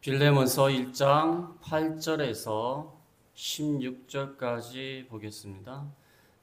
빌레몬서 1장 8절에서 16절까지 보겠습니다.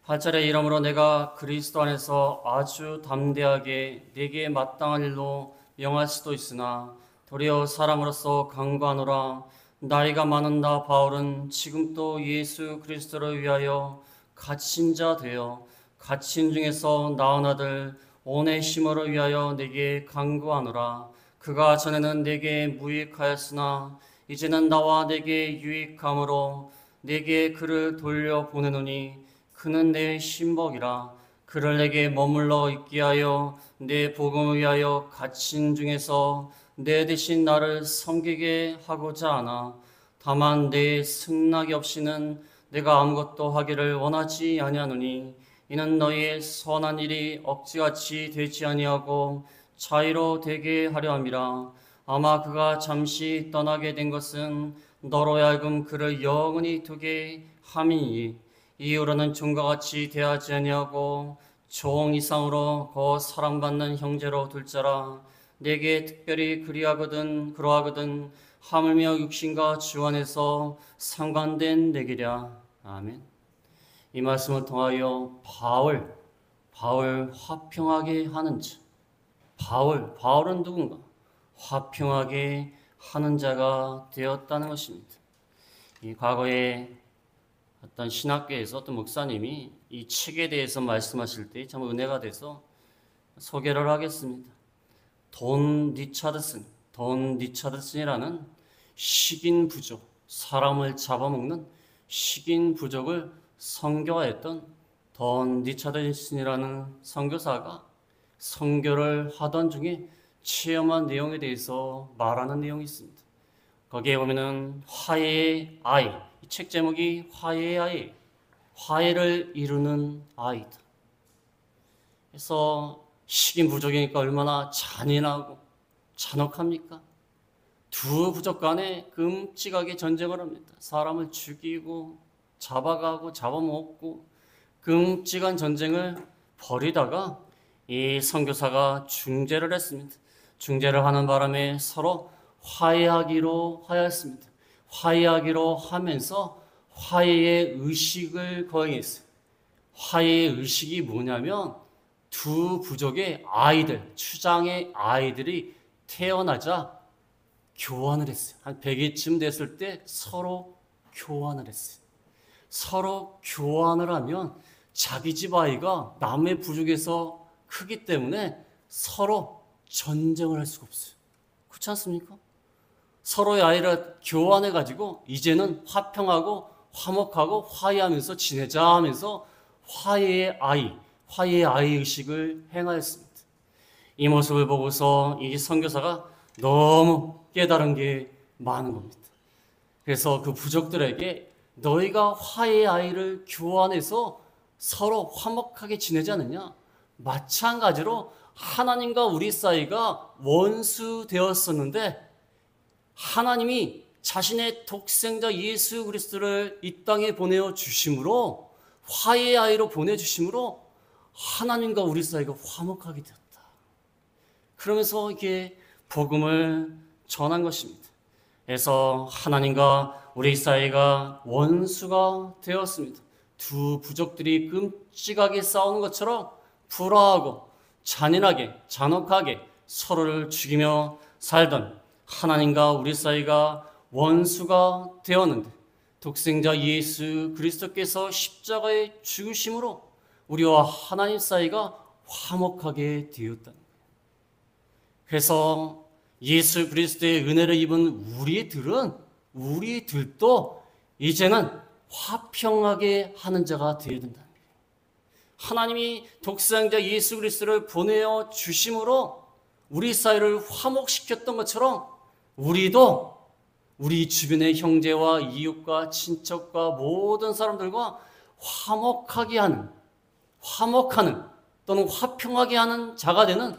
8절에 이러므로 내가 그리스도 안에서 아주 담대하게 네게 마땅한 일로 명할 수도 있으나 도리어 사람으로서 강구하노라. 나이가 많은 나 바울은 지금도 예수 그리스도를 위하여 갇힌 자 되어 갇힌 중에서 낳은 아들 오네시모를 위하여 네게 강구하노라. 그가 전에는 내게 무익하였으나 이제는 나와 내게 유익함으로 내게 그를 돌려보내노니 그는 내 신복이라. 그를 내게 머물러 있게 하여 내 복음을 위하여 갇힌 중에서 내 대신 나를 섬기게 하고자 하나 다만 내 승낙이 없이는 내가 아무것도 하기를 원하지 아니하노니 이는 너희의 선한 일이 억지같이 되지 아니하고 자유로 되게 하려 함이라. 아마 그가 잠시 떠나게 된 것은 너로 하여금 그를 영원히 두게 함이니 이후로는 종과 같이 대하지 아니하고 종 이상으로 거 사랑받는 형제로 둘 자라. 내게 특별히 그러하거든 하물며 육신과 주 안에서 상관된 내게랴. 아멘. 이 말씀을 통하여 바울 화평하게 하는 자. 바울은 누군가? 화평하게 하는 자가 되었다는 것입니다. 이 과거에 어떤 신학교에서 어떤 목사님이 이 책에 대해서 말씀하실 때 참 은혜가 돼서 소개를 하겠습니다. 돈 리차드슨이라는 식인 부족, 사람을 잡아먹는 식인 부족을 선교하였던 돈 리차드슨이라는 선교사가 선교를 하던 중에 체험한 내용에 대해서 말하는 내용이 있습니다. 거기에 보면은 화해의 아이, 이 책 제목이 화해의 아이, 화해를 이루는 아이다. 그래서 식인 부족이니까 얼마나 잔인하고 잔혹합니까? 두 부족 간에 끔찍하게 전쟁을 합니다. 사람을 죽이고 잡아가고 잡아먹고 끔찍한 전쟁을 벌이다가 이 선교사가 중재를 했습니다. 중재를 하는 바람에 서로 화해하기로 하였습니다. 화해하기로 하면서 화해의 의식을 거행했어요. 화해의 의식이 뭐냐면 두 부족의 아이들, 추장의 아이들이 태어나자 교환을 했어요. 한 100일쯤 됐을 때 서로 교환을 했어요. 서로 교환을 하면 자기 집 아이가 남의 부족에서 크기 때문에 서로 전쟁을 할 수가 없어요. 그렇지 않습니까? 서로의 아이를 교환해가지고 이제는 화평하고 화목하고 화해하면서 지내자 하면서 화해의 아이 의식을 행하였습니다. 이 모습을 보고서 이 선교사가 너무 깨달은 게 많은 겁니다. 그래서 그 부족들에게 너희가 화해의 아이를 교환해서 서로 화목하게 지내지 않느냐? 마찬가지로 하나님과 우리 사이가 원수 되었었는데 하나님이 자신의 독생자 예수 그리스도를 이 땅에 보내어 주심으로 화해의 아이로 보내주심으로 하나님과 우리 사이가 화목하게 되었다. 그러면서 이게 복음을 전한 것입니다. 그래서 하나님과 우리 사이가 원수가 되었습니다. 두 부족들이 끔찍하게 싸우는 것처럼 불화하고 잔인하게 잔혹하게 서로를 죽이며 살던 하나님과 우리 사이가 원수가 되었는데 독생자 예수 그리스도께서 십자가의 죽으심으로 우리와 하나님 사이가 화목하게 되었다는 거예요. 그래서 예수 그리스도의 은혜를 입은 우리들도 이제는 화평하게 하는 자가 되어야 된다는 거예요. 하나님이 독생자 예수 그리스도를 보내어 주심으로 우리 사이를 화목시켰던 것처럼 우리도 우리 주변의 형제와 이웃과 친척과 모든 사람들과 화목하는 또는 화평하게 하는 자가 되는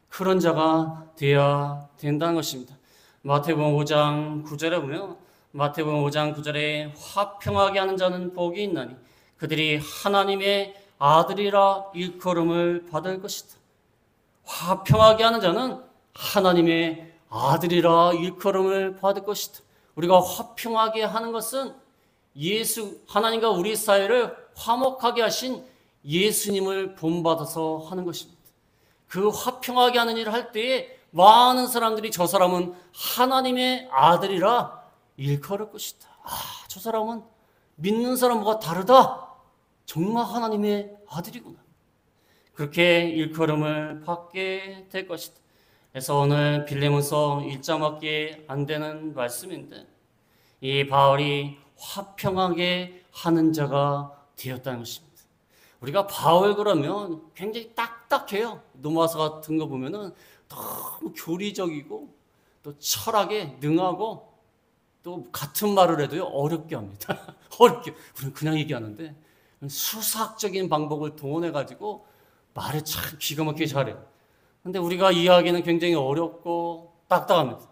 그런 자가 되어야 된다는 것입니다. 마태복음 5장 9절에 보면 마태복음 5장 9절에 화평하게 하는 자는 복이 있나니 그들이 하나님의 아들이라 일컬음을 받을 것이다. 화평하게 하는 자는 하나님의 아들이라 일컬음을 받을 것이다. 우리가 화평하게 하는 것은 하나님과 우리 사이를 화목하게 하신 예수님을 본받아서 하는 것입니다. 그 화평하게 하는 일을 할 때에 많은 사람들이 저 사람은 하나님의 아들이라 일컬을 것이다. 저 사람은 믿는 사람과 다르다. 정말 하나님의 아들이구나. 그렇게 일컬음을 받게 될 것이다. 그래서 오늘 빌레몬서 1장밖에 안 되는 말씀인데 이 바울이 화평하게 하는 자가 되었다는 것입니다. 우리가 바울 그러면 굉장히 딱딱해요. 노마서 같은 거 보면은 너무 교리적이고 또 철학에 능하고 또 같은 말을 해도요 어렵게 합니다. 어렵게. 우리는 그냥 얘기하는데 수사학적인 방법을 동원해 가지고 말을 참 기가 막히게 잘해요. 근데 우리가 이해하기는 굉장히 어렵고 딱딱합니다.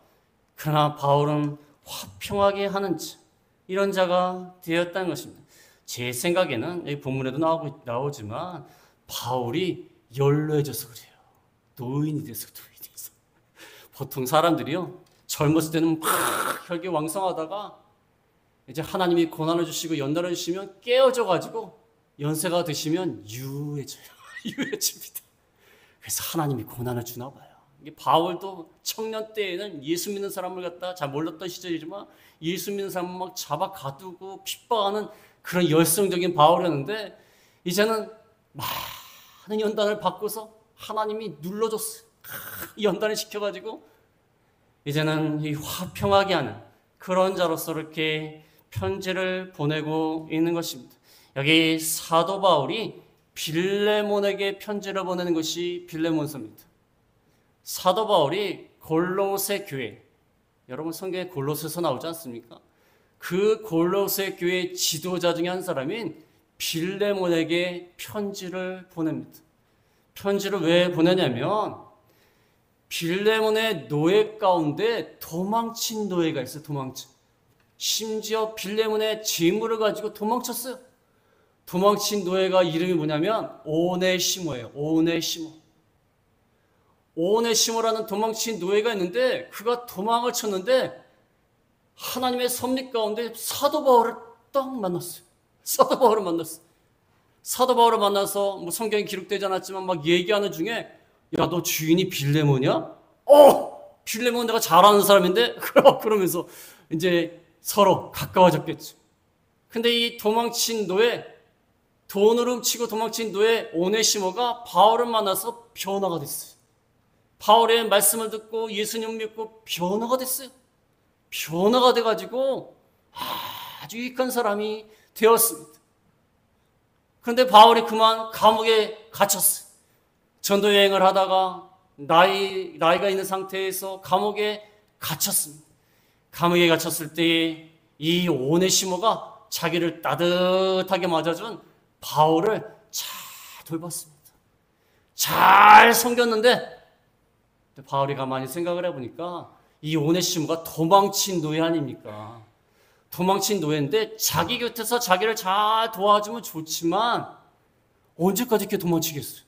그러나 바울은 화평하게 하는 자, 이런 자가 되었다는 것입니다. 제 생각에는 여기 본문에도 나오지만 바울이 연로해져서 그래요. 노인이 돼서. 보통 사람들이요 젊었을 때는 막 혈기왕성하다가 이제 하나님이 고난을 주시고 연단을 주시면 깨어져-가지고 연세가 드시면 유해져요. 유해집니다. 그래서 하나님이 고난을 주나 봐요. 이게 바울도 청년 때에는 예수 믿는 사람을 갖다 잘 몰랐던 시절이지만 예수 믿는 사람을 막 잡아 가두고 핍박하는 그런 열성적인 바울이었는데 이제는 많은 연단을 받고서 하나님이 눌러줬어요. 연단을 시켜가지고 이제는 이 화평하게 하는 그런 자로서 이렇게 편지를 보내고 있는 것입니다. 여기 사도 바울이 빌레몬에게 편지를 보내는 것이 빌레몬서입니다. 사도 바울이 골로새 교회, 여러분 성경에 골로새서 나오지 않습니까? 그 골로새 교회 지도자 중에 한 사람인 빌레몬에게 편지를 보냅니다. 편지를 왜 보내냐면 빌레몬의 노예 가운데 도망친 노예가 있어요. 심지어 빌레몬의 재물을 가지고 도망쳤어요. 도망친 노예가 이름이 뭐냐면 오네시모예요. 오네시모라는 도망친 노예가 있는데 그가 도망을 쳤는데 하나님의 섭리 가운데 사도 바울을 딱 만났어요. 사도 바울을 만나서 뭐 성경에 기록되지 않았지만 막 얘기하는 중에 야, 너 주인이 빌레몬이야? 빌레몬 내가 잘 아는 사람인데? 그러면서 이제 서로 가까워졌겠죠. 근데 이 도망친 노예, 돈을 훔치고 도망친 노예 오네시모가 바울을 만나서 변화가 됐어요. 바울의 말씀을 듣고 예수님 믿고 변화가 됐어요. 변화가 돼가지고 아주 유익한 사람이 되었습니다. 그런데 바울이 그만 감옥에 갇혔어요. 전도 여행을 하다가 나이가 있는 상태에서 감옥에 갇혔습니다. 감옥에 갇혔을 때 이 오네시모가 자기를 따뜻하게 맞아준 바울을 잘 돌봤습니다. 잘 섬겼는데 바울이 가만히 생각을 해보니까 이 오네시모가 도망친 노예 아닙니까? 도망친 노예인데 자기 곁에서 자기를 잘 도와주면 좋지만 언제까지 이렇게 도망치겠어요?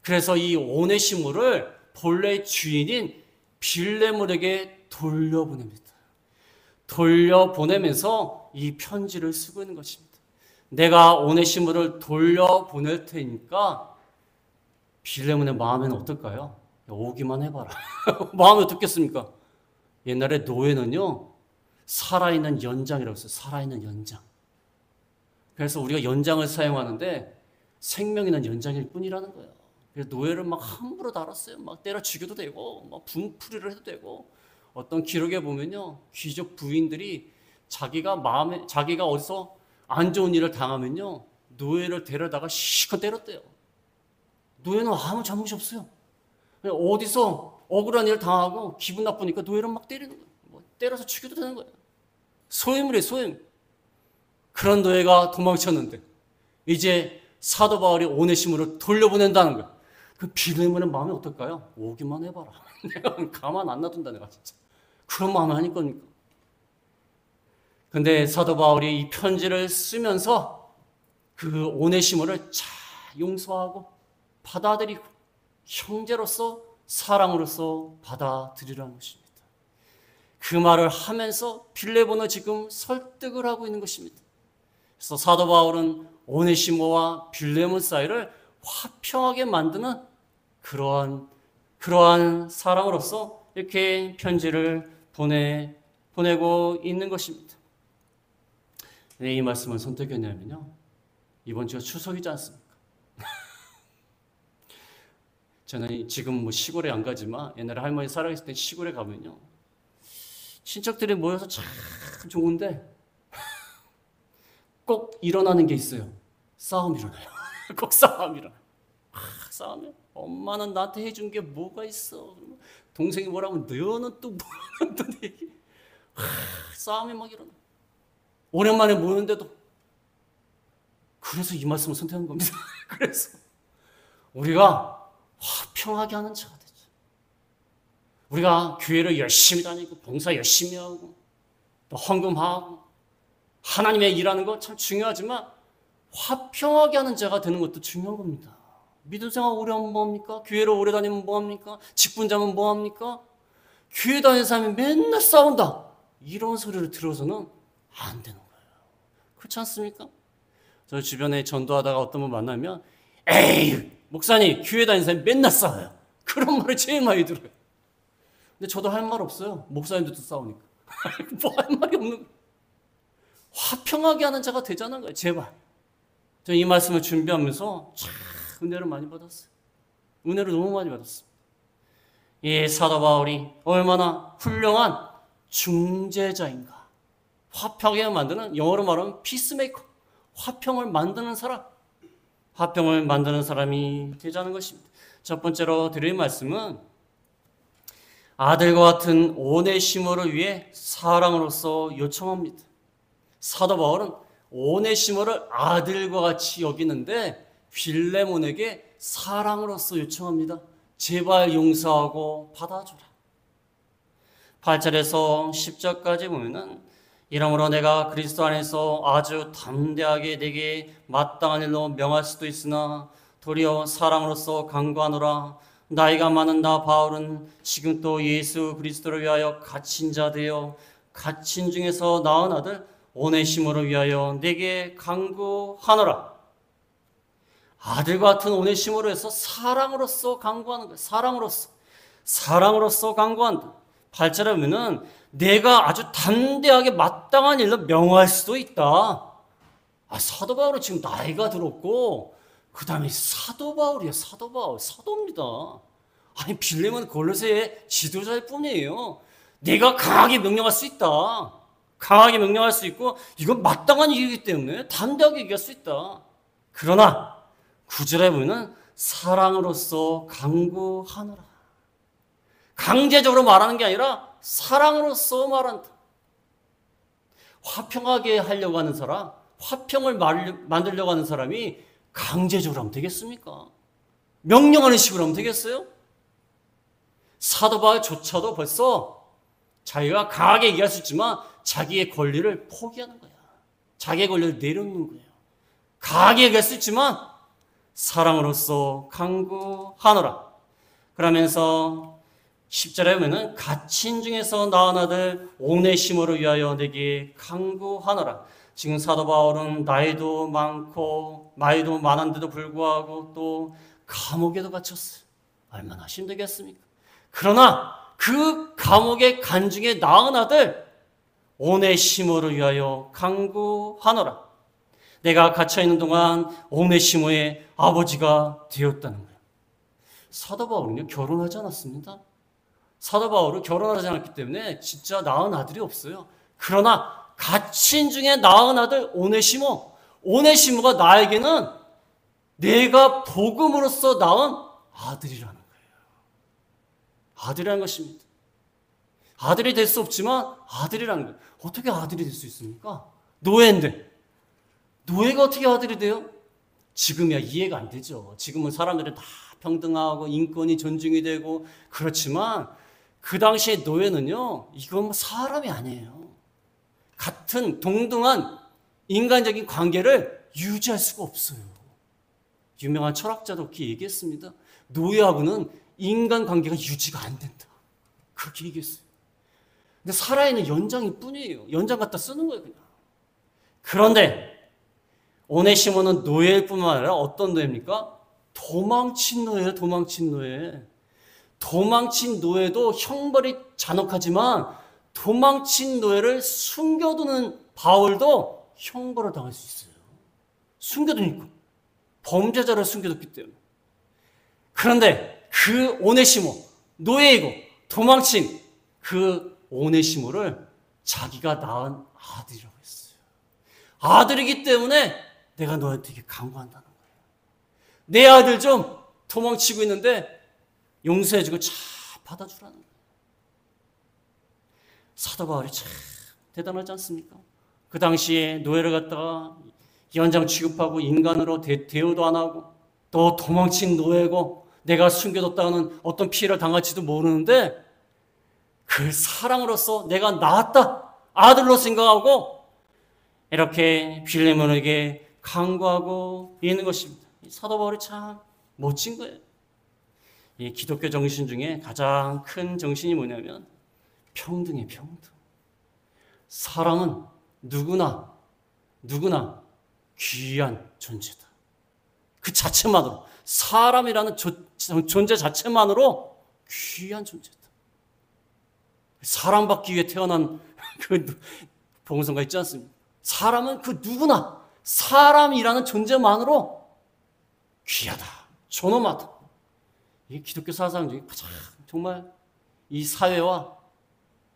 그래서 이 오네시모를 본래 주인인 빌레몬에게 돌려보냅니다. 돌려보내면서 이 편지를 쓰고 있는 것입니다. 내가 오네시모를 돌려보낼 테니까 빌레몬의 마음에는 어떨까요? 오기만 해봐라. 마음이 어떻겠습니까? 옛날에 노예는요 살아있는 연장이라고 했어요. 살아있는 연장. 그래서 우리가 연장을 사용하는데 생명 있는 연장일 뿐이라는 거예요. 그래서 노예를 막 함부로 달았어요. 막 때려 죽여도 되고 막 분풀이를 해도 되고 어떤 기록에 보면요 귀족 부인들이 자기가 어디서 안 좋은 일을 당하면요 노예를 데려다가 실컷 때렸대요. 노예는 아무 잘못이 없어요. 그냥 어디서 억울한 일을 당하고 기분 나쁘니까 노예를 막 때리는 거예요. 뭐 때려서 죽여도 되는 거예요. 소임이래 소임. 그런 노예가 도망쳤는데 이제 사도 바울이 오네시모를 돌려보낸다는 거예요. 그 빌레몬의 마음이 어떨까요? 오기만 해봐라. 내가 가만 안 놔둔다 내가 진짜. 그런 마음을 하닐 겁니까? 근데 사도 바울이 이 편지를 쓰면서 그 오네시모를 잘 용서하고 받아들이고 형제로서 사랑으로서 받아들이라는 것입니다. 그 말을 하면서 빌레몬을 지금 설득을 하고 있는 것입니다. 그래서 사도 바울은 오네시모와 빌레몬 사이를 화평하게 만드는 그러한 사랑으로서 이렇게 편지를 보내고 있는 것입니다. 왜 이 말씀을 선택했냐면요, 이번 주가 추석이지 않습니까? 저는 지금 뭐 시골에 안 가지만 옛날에 할머니 살아계실 때 시골에 가면요, 친척들이 모여서 참 좋은데 꼭 일어나는 게 있어요. 싸움 일어나요. 꼭 싸움 일어나요. 싸우면 엄마는 나한테 해준 게 뭐가 있어. 동생이 뭐라고 너는 또 뭐라는 또 얘기. 싸움이 막 일어나. 오랜만에 모였는데도. 그래서 이 말씀을 선택한 겁니다. 그래서 우리가 화평하게 하는 자가 되죠. 우리가 교회를 열심히 다니고 봉사 열심히 하고 또 헌금하고 하나님의 일하는 거 참 중요하지만 화평하게 하는 자가 되는 것도 중요한 겁니다. 믿음 생활 오래 하면 뭐합니까? 교회를 오래 다니면 뭐합니까? 직분자면 뭐합니까? 교회 다니는 사람이 맨날 싸운다, 이런 소리를 들어서는 안 되는 거예요. 그렇지 않습니까? 저 주변에 전도하다가 어떤 분 만나면 에이 목사님 교회 다니는 사람이 맨날 싸워요, 그런 말을 제일 많이 들어요. 근데 저도 할 말 없어요. 목사님들도 싸우니까. 뭐 할 말이 없는 거예요. 화평하게 하는 자가 되자는 거예요. 제발. 저 이 말씀을 준비하면서 참 은혜를 많이 받았어요. 은혜를 너무 많이 받았어요. 이 사도 바울이 얼마나 훌륭한 중재자인가. 화평하게 만드는, 영어로 말하면 피스메이커, 화평을 만드는 사람, 화평을 만드는 사람이 되자는 것입니다. 첫 번째로 드릴 말씀은 아들과 같은 오네시모를 위해 사랑으로서 요청합니다. 사도 바울은 오네시모를 아들과 같이 여기는데 빌레몬에게 사랑으로서 요청합니다. 제발 용서하고 받아줘라. 8절에서 10절까지 보면은 이러므로 내가 그리스도 안에서 아주 담대하게 내게 마땅한 일로 명할 수도 있으나 도리어 사랑으로서 간구하노라. 나이가 많은 나 바울은 지금 또 예수 그리스도를 위하여 갇힌 자 되어 갇힌 중에서 낳은 아들 오네시모를 위하여 내게 간구하노라. 아들과 같은 오네시모로 해서 사랑으로서 간구하는 거예요. 사랑으로서 간구한다. 8절에 보면은 내가 아주 담대하게 마땅한 일로 명할 수도 있다. 사도 바울은 지금 나이가 들었고 그 다음에 사도 바울이에요. 사도 바울, 사도입니다. 아니 빌레몬은 골로새의 지도자일 뿐이에요. 내가 강하게 명령할 수 있다. 강하게 명령할 수 있고 이건 마땅한 일이기 때문에 담대하게 얘기할 수 있다. 그러나 9절에 보면 사랑으로서 간구하노라. 강제적으로 말하는 게 아니라 사랑으로서 말한다. 화평하게 하려고 하는 사람, 화평을 만들려고 하는 사람이 강제적으로 하면 되겠습니까? 명령하는 식으로 하면 되겠어요? 사도 바울조차도 벌써 자기가 강하게 얘기할 수 있지만 자기의 권리를 포기하는 거야. 자기의 권리를 내려놓는 거예요. 강하게 얘기할 수 있지만 사랑으로서 간구하노라. 그러면서 10절에 보면은 갇힌 중에서 낳은 아들 오네시모를 위하여 내게 간구하노라. 지금 사도 바울은 나이도 많고 나이도 많은데도 불구하고 또 감옥에도 갇혔어요. 얼마나 힘들겠습니까? 그러나 그 감옥에 간 중에 낳은 아들 오네시모를 위하여 간구하노라. 내가 갇혀있는 동안 오네시모의 아버지가 되었다는 거예요. 사도 바울은요 결혼하지 않았습니다. 사도 바울은 결혼하지 않았기 때문에 진짜 낳은 아들이 없어요. 그러나 갇힌 중에 낳은 아들 오네시모가 나에게는 내가 복음으로써 낳은 아들이라는 거예요. 아들이라는 것입니다. 아들이 될 수 없지만 아들이라는 거예요. 어떻게 아들이 될 수 있습니까? 노예인데. 노예가 어떻게 아들이 돼요? 지금이야 이해가 안 되죠. 지금은 사람들이 다 평등하고 인권이 존중이 되고 그렇지만 그 당시에 노예는요 이건 뭐 사람이 아니에요. 같은 동등한 인간적인 관계를 유지할 수가 없어요. 유명한 철학자도 그렇게 얘기했습니다. 노예하고는 인간관계가 유지가 안 된다. 그렇게 얘기했어요. 근데 살아있는 연장일 뿐이에요. 연장 갖다 쓰는 거예요, 그냥. 그런데 오네시모는 노예일 뿐만 아니라 어떤 노예입니까? 도망친 노예예요, 도망친 노예. 도망친 노예도 형벌이 잔혹하지만 도망친 노예를 숨겨두는 바울도 형벌을 당할 수 있어요. 숨겨두니까. 범죄자를 숨겨뒀기 때문에. 그런데 그 오네시모, 노예이고 도망친 그 오네시모를 자기가 낳은 아들이라고 했어요. 아들이기 때문에 내가 너한테 이렇게 강구한다는 거예요. 내 아들 좀 도망치고 있는데 용서해주고 잘 받아주라는 거예요. 사도 바울이 참 대단하지 않습니까? 그 당시에 노예를 갖다가 연장 취급하고 인간으로 대우도 안 하고 또 도망친 노예고 내가 숨겨뒀다는 어떤 피해를 당할지도 모르는데 그 사랑으로서 내가 낳았다, 아들로 생각하고 이렇게 빌레몬에게 강구하고 있는 것입니다. 사도 바울이 참 멋진 거예요. 이 기독교 정신 중에 가장 큰 정신이 뭐냐면 평등이에요, 평등. 사람은 누구나 귀한 존재다. 그 자체만으로, 사람이라는 존재 자체만으로 귀한 존재다. 사랑받기 위해 태어난 그 복음성가 있지 않습니까? 사람은 그 누구나 사람이라는 존재만으로 귀하다, 존엄하다. 이게 기독교 사상 중에 가장 정말 이 사회와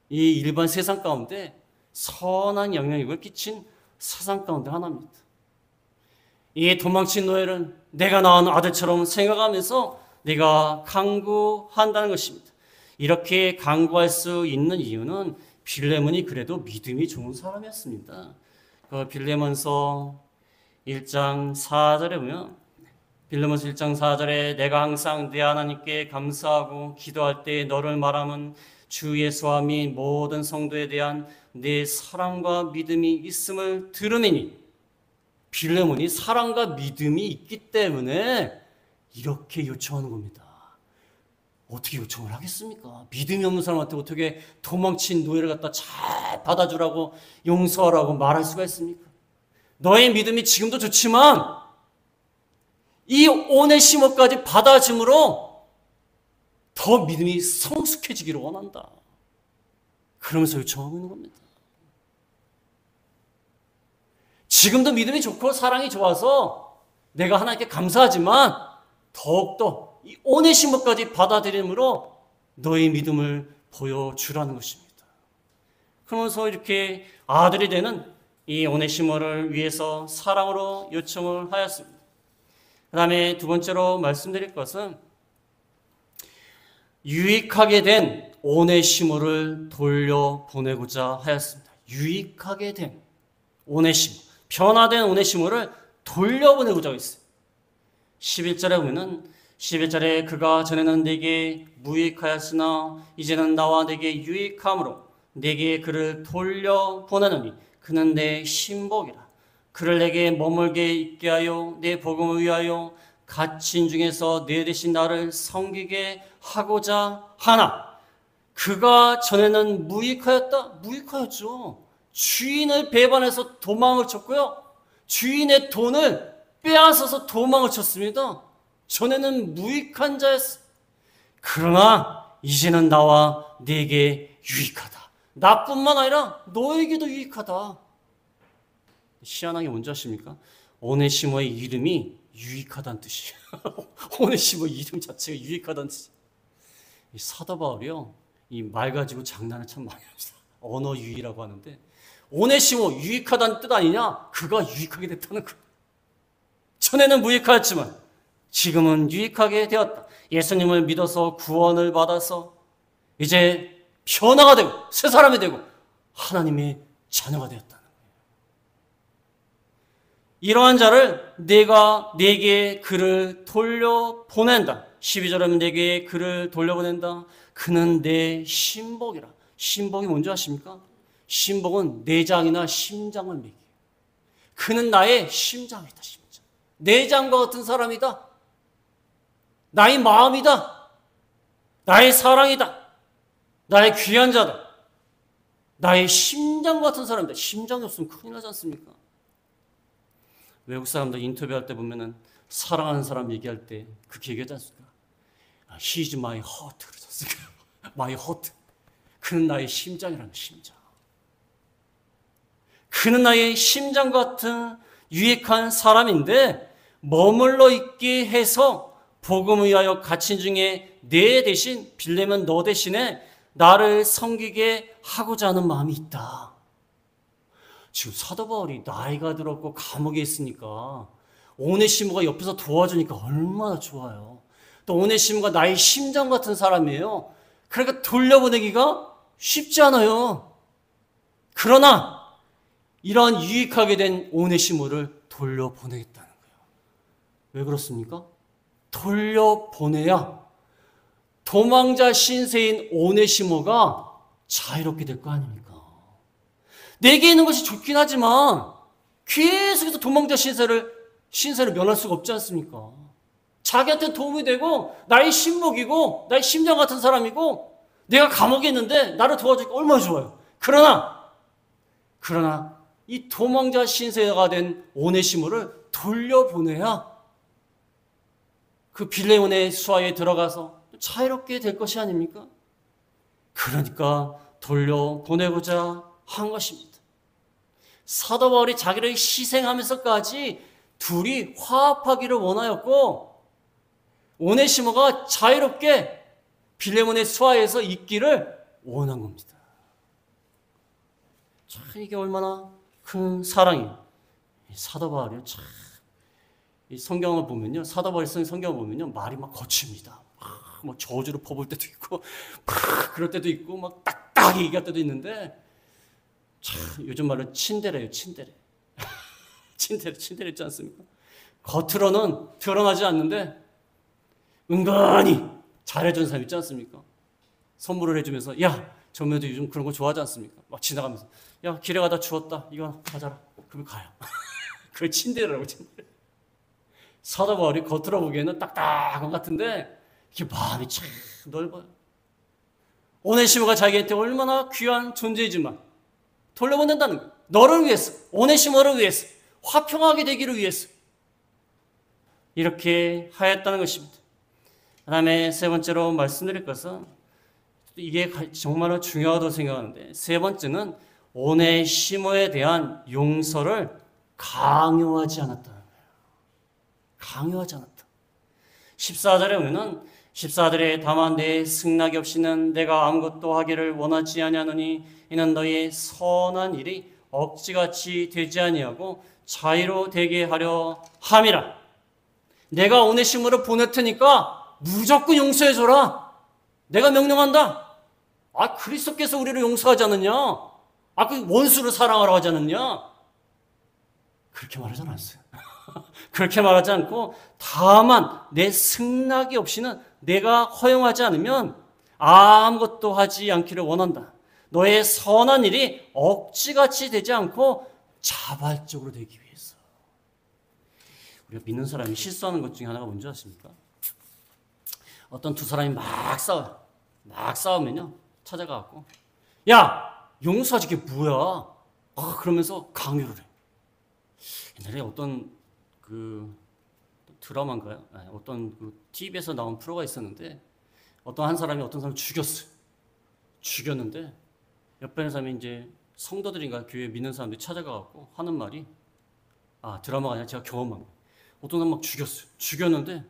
이 일반 세상 가운데 선한 영향력을 끼친 사상 가운데 하나입니다. 이 도망친 노예는 내가 낳은 아들처럼 생각하면서 내가 강구한다는 것입니다. 이렇게 강구할 수 있는 이유는 빌레몬이 그래도 믿음이 좋은 사람이었습니다. 그 빌레몬서 1장 4절에 보면 빌레몬서 1장 4절에 내가 항상 내 하나님께 감사하고 기도할 때 너를 말함은 주 예수와 및 모든 성도에 대한 내 사랑과 믿음이 있음을 들으니 빌레몬이 사랑과 믿음이 있기 때문에 이렇게 요청하는 겁니다. 어떻게 요청을 하겠습니까? 믿음이 없는 사람한테 어떻게 도망친 노예를 갖다 잘 받아주라고 용서하라고 말할 수가 있습니까? 너의 믿음이 지금도 좋지만 이 오네시모까지 받아줌으로 더 믿음이 성숙해지기를 원한다. 그러면서 요청하고 있는 겁니다. 지금도 믿음이 좋고 사랑이 좋아서 내가 하나님께 감사하지만 더욱더 이 오네시모까지 받아들임으로 너의 믿음을 보여주라는 것입니다. 그러면서 이렇게 아들이 되는 이 오네시모를 위해서 사랑으로 요청을 하였습니다. 그 다음에 두 번째로 말씀드릴 것은 유익하게 된 오네시모를 돌려보내고자 하였습니다. 유익하게 된 오네시모, 변화된 오네시모를 돌려보내고자 했어요. 11절에 보면은 11절에 그가 전에는 내게 무익하였으나 이제는 나와 내게 유익함으로 내게 그를 돌려보내노니 그는 내 신복이라. 그를 내게 머물게 있게 하여 내 복음을 위하여 갇힌 중에서 내 대신 나를 섬기게 하고자 하나. 그가 전에는 무익하였다? 무익하였죠. 주인을 배반해서 도망을 쳤고요. 주인의 돈을 빼앗아서 도망을 쳤습니다. 전에는 무익한 자였어. 그러나 이제는 나와 네게 유익하다. 나뿐만 아니라 너에게도 유익하다. 희한한 게 뭔지 아십니까? 오네시모의 이름이 유익하다는 뜻이에요. 오네시모 이름 자체가 유익하다는 뜻이에요. 이 사도 바울이요, 이 말 가지고 장난을 참 많이 합니다. 언어 유희라고 하는데 오네시모 유익하다는 뜻 아니냐? 그가 유익하게 됐다는 거예요. 전에는 무익하였지만 지금은 유익하게 되었다. 예수님을 믿어서 구원을 받아서 이제 변화가 되고 새 사람이 되고 하나님의 자녀가 되었다는 거예요. 이러한 자를 내가 네게 그를 돌려보낸다. 12절에 내게 그를 돌려보낸다. 그는 내 신복이라. 신복이 뭔지 아십니까? 신복은 내장이나 심장을 매겨요. 그는 나의 심장이다. 심장. 내장과 같은 사람이다. 나의 마음이다. 나의 사랑이다. 나의 귀한 자다. 나의 심장 같은 사람이다. 심장이 없으면 큰일 나지 않습니까? 외국 사람들 인터뷰할 때 보면은 사랑하는 사람 얘기할 때 그렇게 얘기하지 않습니까? He is my heart. 그러지 않습니까? My heart. 그는 나의 심장이라는 심장. 그는 나의 심장 같은 유익한 사람인데 머물러 있게 해서 복음을 위하여 갇힌 중에 내 대신 빌레몬 너 대신에 나를 섬기게 하고자 하는 마음이 있다. 지금 사도 바울이 나이가 들었고 감옥에 있으니까 오네시모가 옆에서 도와주니까 얼마나 좋아요. 또 오네시모가 나의 심장 같은 사람이에요. 그러니까 돌려보내기가 쉽지 않아요. 그러나 이러한 유익하게 된 오네시모를 돌려보내겠다는 거예요. 왜 그렇습니까? 돌려보내야 도망자 신세인 오네시모가 자유롭게 될 거 아닙니까? 내게 있는 것이 좋긴 하지만 계속해서 도망자 신세를 면할 수가 없지 않습니까? 자기한테 도움이 되고 나의 신복이고 나의 심장 같은 사람이고 내가 감옥에 있는데 나를 도와주니까 얼마나 좋아요. 그러나 이 도망자 신세가 된 오네시모를 돌려보내야 그 빌레몬의 수하에 들어가서 자유롭게 될 것이 아닙니까? 그러니까 돌려보내고자 한 것입니다. 사도 바울이 자기를 희생하면서까지 둘이 화합하기를 원하였고 오네시모가 자유롭게 빌레몬의 수하에서 있기를 원한 겁니다. 참 이게 얼마나 큰 사랑이에요. 사도 바울이요. 참 이 성경을 보면요. 사도 바울이 쓴 성경을 보면요. 말이 막 거칩니다. 막 저주로 퍼볼 때도 있고 그럴 때도 있고 막 딱딱 얘기할 때도 있는데 참 요즘 말로 친데레예요. 친데레. 친데레 있지 않습니까? 겉으로는 드러나지 않는데 은근히 잘해준 사람 있지 않습니까? 선물을 해주면서 야 저면도 요즘 그런 거 좋아하지 않습니까? 막 지나가면서 야 길에 가다 주웠다 이거 가져라. 그러면 가요. 그걸 친데레라고 친데레. 사도 바울이 겉으로 보기에는 딱딱한 것 같은데 이게 마음이 참 넓어요. 오네시모가 자기한테 얼마나 귀한 존재이지만 돌려보낸다는 거예요. 너를 위해서, 오네시모를 위해서, 화평하게 되기를 위해서 이렇게 하였다는 것입니다. 그 다음에 세 번째로 말씀드릴 것은 이게 정말로 중요하다고 생각하는데 세 번째는 오네시모에 대한 용서를 강요하지 않았다는 거예요. 강요하지 않았다. 14절에 보면은 14절에 다만 내 승낙이 없이는 내가 아무것도 하기를 원하지 아니하노니 이는 너희의 선한 일이 억지같이 되지 아니하고 자유로 되게 하려 함이라. 내가 오네시모를 보낼 테니까 무조건 용서해줘라. 내가 명령한다. 아 그리스도께서 우리를 용서하지 않느냐? 아 그 원수를 사랑하라고 하지 않느냐? 그렇게 말하지 않았어요. 그렇게 말하지 않고 다만 내 승낙이 없이는 내가 허용하지 않으면 아무것도 하지 않기를 원한다. 너의 선한 일이 억지같이 되지 않고 자발적으로 되기 위해서. 우리가 믿는 사람이 실수하는 것 중에 하나가 뭔지 아십니까? 어떤 두 사람이 막 싸워요. 막 싸우면요. 찾아가갖고 야! 용서하지 그게 뭐야? 그러면서 강요를 해. 옛날에 어떤 그 드라마인가요? 어떤 그 TV에서 나온 프로가 있었는데 어떤 한 사람이 어떤 사람을 죽였어요. 죽였는데 옆에 있는 사람이 이제 성도들인가 교회 믿는 사람들이 찾아가갖고 하는 말이 드라마가 아니라 제가 경험한 거예요. 어떤 사람 막 죽였어요. 죽였는데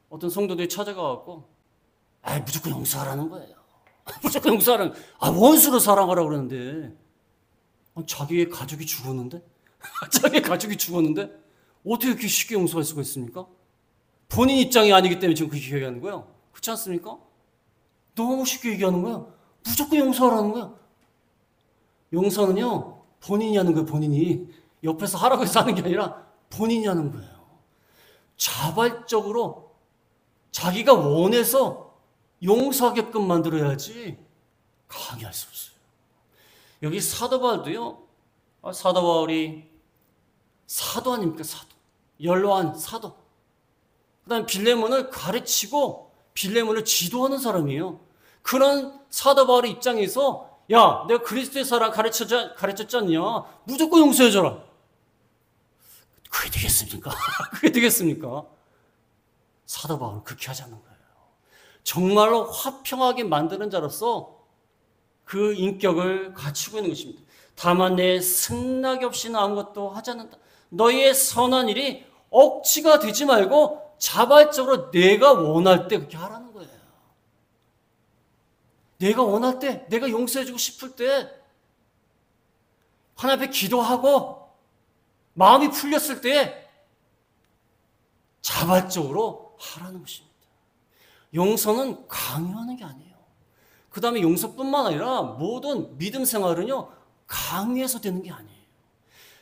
어떤 성도들이 찾아가갖고 무조건 용서하라는 거예요. 무조건 용서하라는 원수로 사랑하라고 그러는데 자기의 가족이 죽었는데 자기의 가족이 죽었는데 어떻게 이렇게 쉽게 용서할 수가 있습니까? 본인 입장이 아니기 때문에 지금 그렇게 얘기하는 거예요. 그렇지 않습니까? 너무 쉽게 얘기하는 거야. 무조건 용서하라는 거야. 용서는요 본인이 하는 거예요. 본인이 옆에서 하라고 해서 하는 게 아니라 본인이 하는 거예요. 자발적으로 자기가 원해서 용서하게끔 만들어야지 강요할 수 없어요. 여기 사도 바울도요. 사도 바울이 사도 아닙니까? 사도. 연로한 사도. 그 다음에 빌레몬을 가르치고 빌레몬을 지도하는 사람이에요. 그런 사도 바울의 입장에서 야, 내가 그리스도의 사랑 가르쳤지 않냐? 무조건 용서해줘라. 그게 되겠습니까? 그게 되겠습니까? 사도 바울은 그렇게 하지 않는 거예요. 정말로 화평하게 만드는 자로서 그 인격을 갖추고 있는 것입니다. 다만 내 승낙이 없이는 아무것도 하지 않는다. 너희의 선한 일이 억지가 되지 말고 자발적으로 내가 원할 때 그렇게 하라는 거예요. 내가 원할 때, 내가 용서해주고 싶을 때 하나님 앞에 기도하고 마음이 풀렸을 때 자발적으로 하라는 것입니다. 용서는 강요하는 게 아니에요. 그 다음에 용서뿐만 아니라 모든 믿음 생활은요, 강요해서 되는 게 아니에요.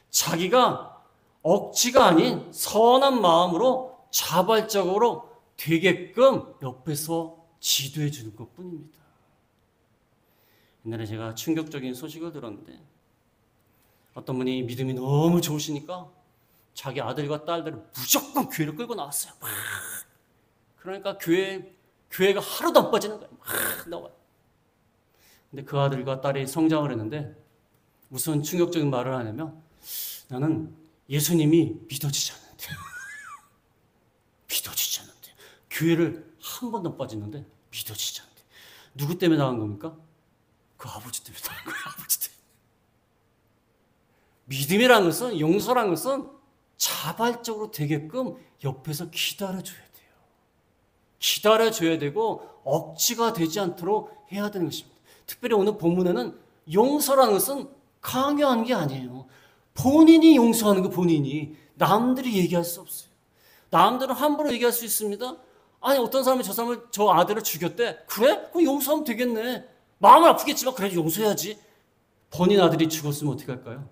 자기가 억지가 아닌 선한 마음으로 자발적으로 되게끔 옆에서 지도해 주는 것 뿐입니다. 옛날에 제가 충격적인 소식을 들었는데 어떤 분이 믿음이 너무 좋으시니까 자기 아들과 딸들을 무조건 교회를 끌고 나왔어요. 막. 그러니까 교회가 하루도 안 빠지는 거예요. 막 나와요. 근데 그 아들과 딸이 성장을 했는데 무슨 충격적인 말을 하냐면 나는 예수님이 믿어지지 않는데 믿어지지 않는데 교회를 한 번도 안 빠지는데 믿어지지 않는데 누구 때문에 나간 겁니까? 그 아버지 때문에 나간 거예요. 아버지 때문에. 믿음이라는 것은 용서라는 것은 자발적으로 되게끔 옆에서 기다려줘야 돼요. 기다려줘야 되고 억지가 되지 않도록 해야 되는 것입니다. 특별히 오늘 본문에는 용서라는 것은 강요하는 게 아니에요. 본인이 용서하는 거 본인이. 남들이 얘기할 수 없어요. 남들은 함부로 얘기할 수 있습니다. 아니 어떤 사람이 저 아들을 죽였대. 그래? 그럼 용서하면 되겠네. 마음은 아프겠지만 그래도 용서해야지. 본인 아들이 죽었으면 어떻게 할까요?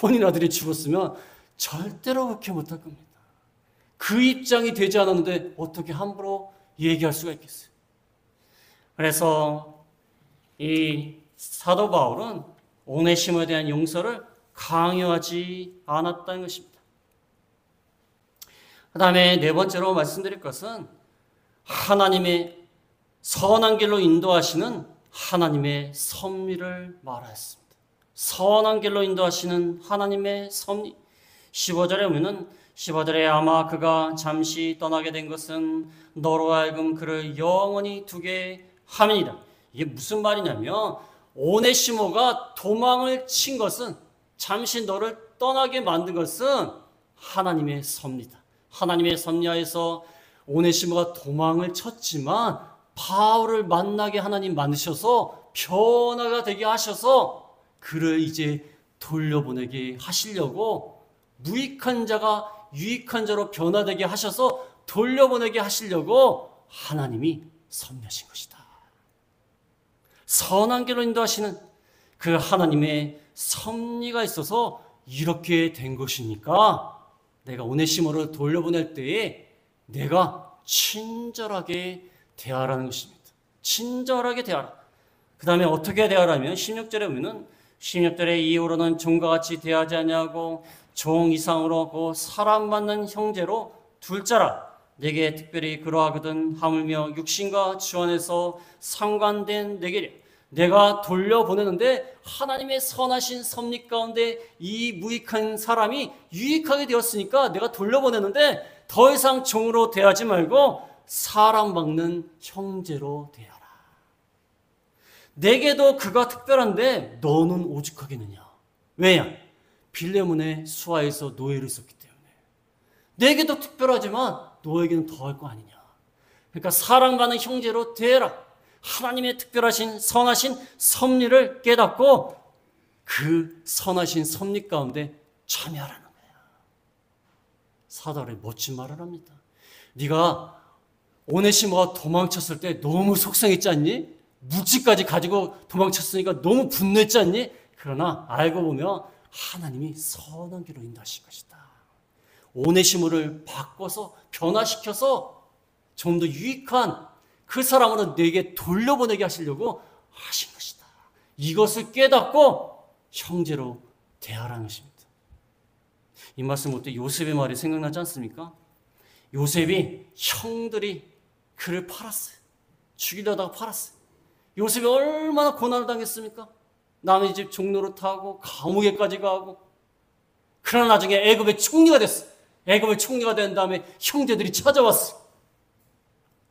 본인 아들이 죽었으면 절대로 그렇게 못할 겁니다. 그 입장이 되지 않았는데 어떻게 함부로 얘기할 수가 있겠어요? 그래서 이 사도 바울은 오네시모에 대한 용서를 강요하지 않았다는 것입니다. 그 다음에 네 번째로 말씀드릴 것은 하나님의 선한 길로 인도하시는 하나님의 섭리를 말하였습니다. 선한 길로 인도하시는 하나님의 섭리. 15절에 보면은 15절에 아마 그가 잠시 떠나게 된 것은 너로 하여금 그를 영원히 두게 함이니라. 이게 무슨 말이냐면 오네시모가 도망을 친 것은 잠시 너를 떠나게 만든 것은 하나님의 섭리다. 하나님의 섭리하에서 오네시모가 도망을 쳤지만 바울을 만나게 하나님 만드셔서 변화가 되게 하셔서 그를 이제 돌려보내게 하시려고 무익한 자가 유익한 자로 변화되게 하셔서 돌려보내게 하시려고 하나님이 섭리하신 것이다. 선한 길로 인도하시는 그 하나님의 섭리가 있어서 이렇게 된 것이니까 내가 오네시모를 돌려보낼 때에 내가 친절하게 대하라는 것입니다. 친절하게 대하라. 그 다음에 어떻게 대하라면 16절에 보면은 16절에 이후로는 종과 같이 대하지 아니하고 종 이상으로 그 사람 맞는 형제로 둘 자라. 내게 특별히 그러하거든 하물며 육신과 주 안에서 상관된 내게려. 내가 돌려보내는데 하나님의 선하신 섭리 가운데 이 무익한 사람이 유익하게 되었으니까 내가 돌려보내는데 더 이상 종으로 대하지 말고 사람 막는 형제로 대하라. 내게도 그가 특별한데 너는 오죽하겠느냐. 왜냐? 빌레몬의 수하에서 노예를 썼기 때문에. 내게도 특별하지만 너에게는 더할 거 아니냐. 그러니까 사랑받는 형제로 대해라. 하나님의 특별하신 선하신 섭리를 깨닫고 그 선하신 섭리 가운데 참여하라는 거야. 사도의 멋진 말을 합니다. 네가 오네시모가 도망쳤을 때 너무 속상했지 않니? 묵지까지 가지고 도망쳤으니까 너무 분노했지 않니? 그러나 알고 보면 하나님이 선한 길로 인도하실 것이다. 오네시모를 바꿔서 변화시켜서 좀 더 유익한 그 사람으로 내게 돌려보내게 하시려고 하신 것이다. 이것을 깨닫고 형제로 대하라는 것입니다. 이 말씀 볼 때 요셉의 말이 생각나지 않습니까? 요셉이 형들이 그를 팔았어요. 죽이려다가 팔았어요. 요셉이 얼마나 고난을 당했습니까? 남의 집 종노릇하고 감옥에까지 가고. 그러나 나중에 애굽의 총리가 됐어요. 애굽의 총리가 된 다음에 형제들이 찾아왔어요.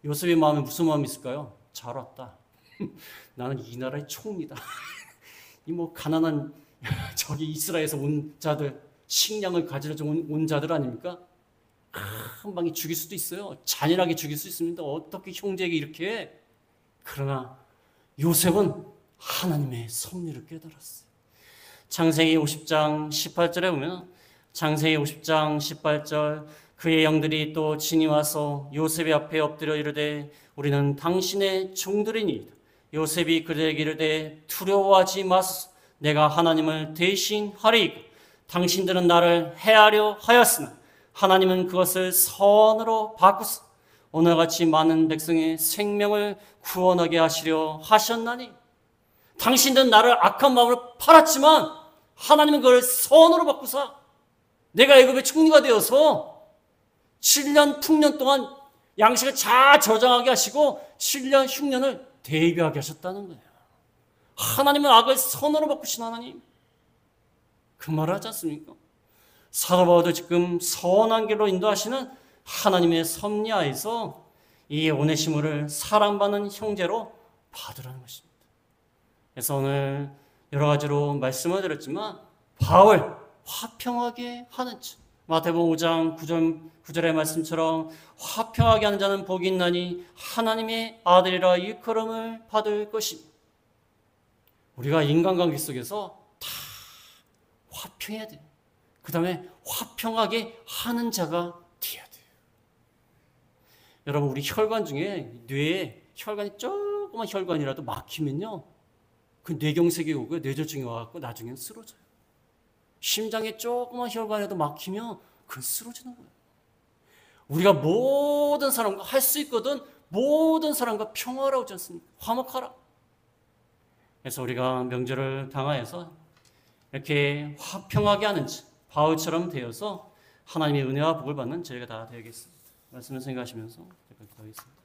요셉의 마음에 무슨 마음이 있을까요? 잘 왔다. 나는 이 나라의 총리다. 이 뭐 가난한 저기 이스라엘에서 온 자들, 식량을 가지러 온 자들 아닙니까? 한 방에 죽일 수도 있어요. 잔인하게 죽일 수 있습니다. 어떻게 형제에게 이렇게 해? 그러나 요셉은 하나님의 섭리를 깨달았어요. 창세기 50장 18절에 보면 창세기 50장 18절 그의 영들이 또 진이 와서 요셉의 앞에 엎드려 이르되 우리는 당신의 종들이니이다. 요셉이 그들에게 이르되 두려워하지 마소서. 내가 하나님을 대신하리이까. 당신들은 나를 해하려 하였으나 하나님은 그것을 선으로 바꾸사 오늘같이 많은 백성의 생명을 구원하게 하시려 하셨나니. 당신들은 나를 악한 마음으로 팔았지만 하나님은 그걸 선으로 바꾸사 내가 애굽의 총리가 되어서 7년 풍년 동안 양식을 잘 저장하게 하시고 7년 흉년을 대비하게 하셨다는 거예요. 하나님은 악을 선으로 바꾸신 하나님. 그 말을 하지 않습니까? 사도 바울도 지금 선한 길로 인도하시는 하나님의 섭리하에서 이 오네시모를 사랑받는 형제로 받으라는 것입니다. 그래서 오늘 여러 가지로 말씀을 드렸지만 바울 화평하게 하는 자, 마태복음 5장 9절의 말씀처럼 화평하게 하는 자는 복이 있나니 하나님의 아들이라 일컬음을 받을 것입니다. 우리가 인간관계 속에서 다 화평해야 돼요. 그 다음에 화평하게 하는 자가 되어야 돼요. 여러분, 우리 혈관 중에 뇌에 혈관이 조그만 혈관이라도 막히면요, 그 뇌경색이 오고 뇌졸중이 와갖고 나중에는 쓰러져요. 심장에 조그만 혈관이라도 막히면 그건 쓰러지는 거예요. 우리가 모든 사람과 할 수 있거든 모든 사람과 평화로 오지 않습니까? 화목하라. 그래서 우리가 명절을 당하여서 이렇게 화평하게 하는 바울처럼 되어서 하나님의 은혜와 복을 받는 저희가 다 되겠습니다. 말씀을 생각하시면서 기도하겠습니다.